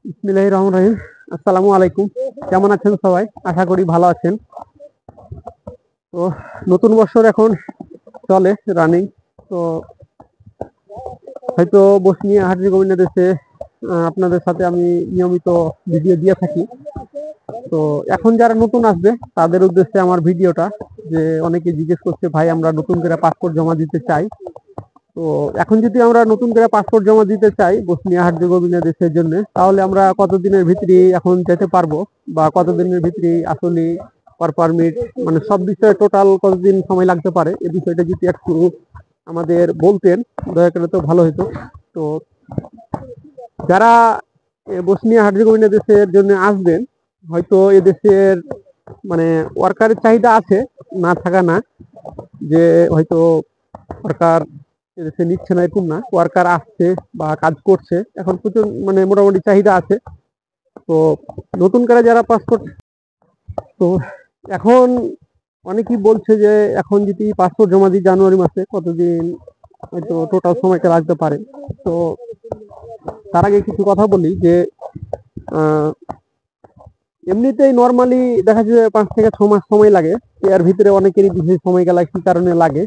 বিসমিল্লাহির রহমানির রহিম। আসসালামু আলাইকুম। কেমন আছেন সবাই? আশা করি ভালো আছেন। তো নতুন বছর এখন চলে রানিং। তো হয়তো বসনিয়া হার্জেগোভিনা দেশে আপনাদের সাথে আমি নিয়মিত ভিডিও দিয়ে থাকি। তো এখন যারা নতুন আসবে তাদের উদ্দেশ্যে আমার ভিডিওটা, যে অনেকে জিজ্ঞেস করছে ভাই আমরা নতুন করে পাসপোর্ট জমা দিতে চাই। তো এখন যদি আমরা নতুন করে পাসপোর্ট জমা দিতে চাই বসনিয়া হার্জেগোভিনা দেশের জন্য, তাহলে আমরা কতদিনের ভিতরে এখন যেতে পারবো, বা কতদিনের ভিতরে আসলে পার পারমিট, মানে সব বিষয়ে টোটাল কতদিন সময় লাগতে পারে, এই বিষয়টা যদি একটু আমাদের বলতেন দয়া করে তো ভালো হতো। তো যারা বসনিয়া হার্জেগোভিনা দেশের জন্য আসবেন, হয়তো এদেশের মানে ওয়ার্কারের চাহিদা আছে, না থাকা না, যে হয়তো সরকার এদেশে নিচ্ছে না এরকম না, ওয়ার্কার আসছে বা কাজ করছে, এখন প্রচুর মানে মোটামুটি চাহিদা আছে। তো নতুন করে যারা পাসপোর্ট, তো এখন অনেকেই বলছে যে এখন যদি পাসপোর্ট জমা দিই জানুয়ারি মাসে, কতদিন হয়তো টোটাল সময়টা লাগতে পারে। তো তার আগে কিছু কথা বলি যে আহ, এমনিতেই নর্মালি দেখা যায় 5 থেকে 6 মাস সময় লাগে। এর ভিতরে অনেকেরই বিশেষ সময়গুলা কি কারণে লাগে,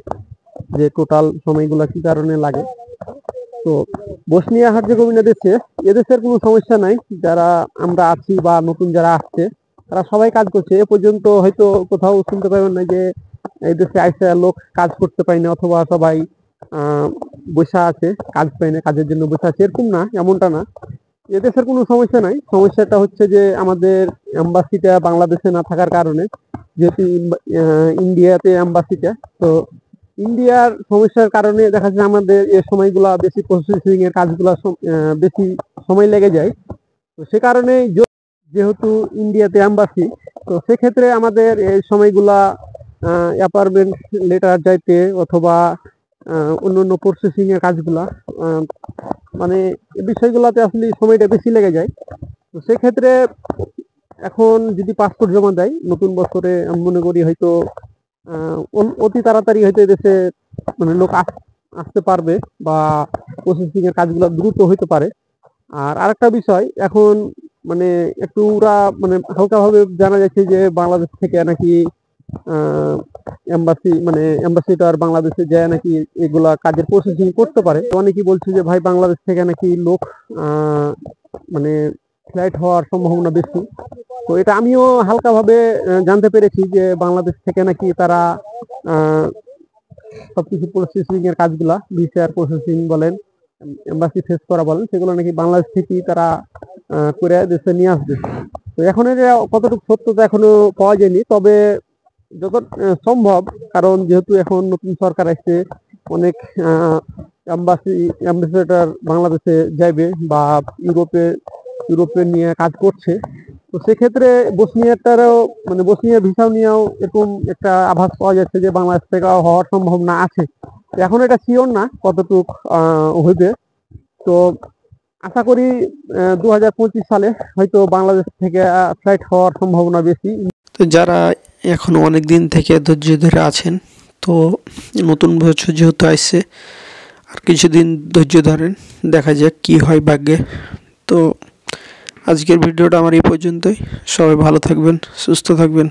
যে টোটাল সময়গুলা কি কারণে লাগে। তো বসনিয়া হার্জেগোভিনা দেশে এদেশের কোনো সমস্যা নাই। যারা আমরা আছি বা নতুন যারা আসছে তারা সবাই কাজ করছে। এ পর্যন্ত হয়তো কোথাও শুনতে পাবেন না যে এই দেশে আইসা লোক কাজ করতে পায় না, অথবা সবাই বসে আছে, কাজ পায় না, কাজের জন্য বসে আছে, এরকম না, এমনটা না। এদেশের কোনো সমস্যা নাই। সমস্যাটা হচ্ছে যে আমাদের এম্বাসিটা বাংলাদেশে না থাকার কারণে, যেহেতু ইন্ডিয়াতে এম্বাসিটা, তো ইন্ডিয়ার সমস্যার কারণে দেখা যায় আমাদের এই সময়গুলা বেশি, প্রসেসিং এর কাজগুলা বেশি সময় লেগে যায়। তো সে কারণে যেহেতু ইন্ডিয়াতে এম্বাসি, তো সেক্ষেত্রে আমাদের এই সময়গুলা অ্যাপয়েন্টমেন্ট লেটার যাইতে, অথবা অন্য অন্য প্রসেসিং এর কাজগুলা, আহ, মানে এই বিষয়গুলোতে আসলে সময়টা বেশি লেগে যায়। তো সেক্ষেত্রে এখন যদি পাসপোর্ট জমা দেয় নতুন বছরে, আমি মনে করি হয়তো অতি তাড়াতাড়ি হয়তো এদেশে মানে লোক আসতে পারবে, বা প্রসেসিং এর কাজগুলো দ্রুত হইতে পারে। আর আরেকটা বিষয়, এখন মানে একটু ওরা মানে হালকাভাবে জানা যাচ্ছে যে বাংলাদেশ থেকে নাকি এম্বাসি মানে অ্যাম্বাসিডার বাংলাদেশে যায় নাকি এগুলা কাজের প্রসেসিং করতে পারে। তো অনেকেই বলছে যে ভাই বাংলাদেশ থেকে নাকি লোক মানে ফ্লাইট হওয়ার সম্ভাবনা বেশি। তো এটা আমিও হালকাভাবে জানতে পেরেছি যে বাংলাদেশ থেকে নাকি তারা আহ, সবকিছু প্রসেসিং এর কাজগুলা, ভিসার প্রসেসিং বলেন, এম্বাসি ফেস করা বলেন, সেগুলো নাকি বাংলাদেশ থেকেই তারা করে দেশে নিয়ে আসবে। তো এখন এটা কতটুকু সত্যতা এখনো পাওয়া যায়নি, তবে যত সম্ভব, কারণ যেহেতু এখন নতুন সরকার আসছে, অনেক অ্যাম্বাসেডার বাংলাদেশে যাইবে, বা ইউরোপে নিয়ে কাজ করছে। তো সেক্ষেত্রে বসনিয়াটারও মানে বসনিয়ার ভিসাও নিয়েও এরকম একটা আভাস পাওয়া যাচ্ছে যে বাংলাদেশ থেকে হওয়ার সম্ভাবনা আছে। তো এখন এটা শিওর না কতটুক হইবে। তো আশা করি 2025 সালে হয়তো বাংলাদেশ থেকে ফ্লাইট হওয়ার সম্ভাবনা বেশি। তো যারা এখনো অনেক দিন থেকে ধৈর্য ধরে আছেন, তো নতুন বছর যেহেতু আসছে, আর কিছুদিন ধৈর্য ধরেন, দেখা যাক কি হয় ভাগ্যে। তো আজকের ভিডিওটা আমার এই পর্যন্তই। সবাই ভালো থাকবেন, সুস্থ থাকবেন।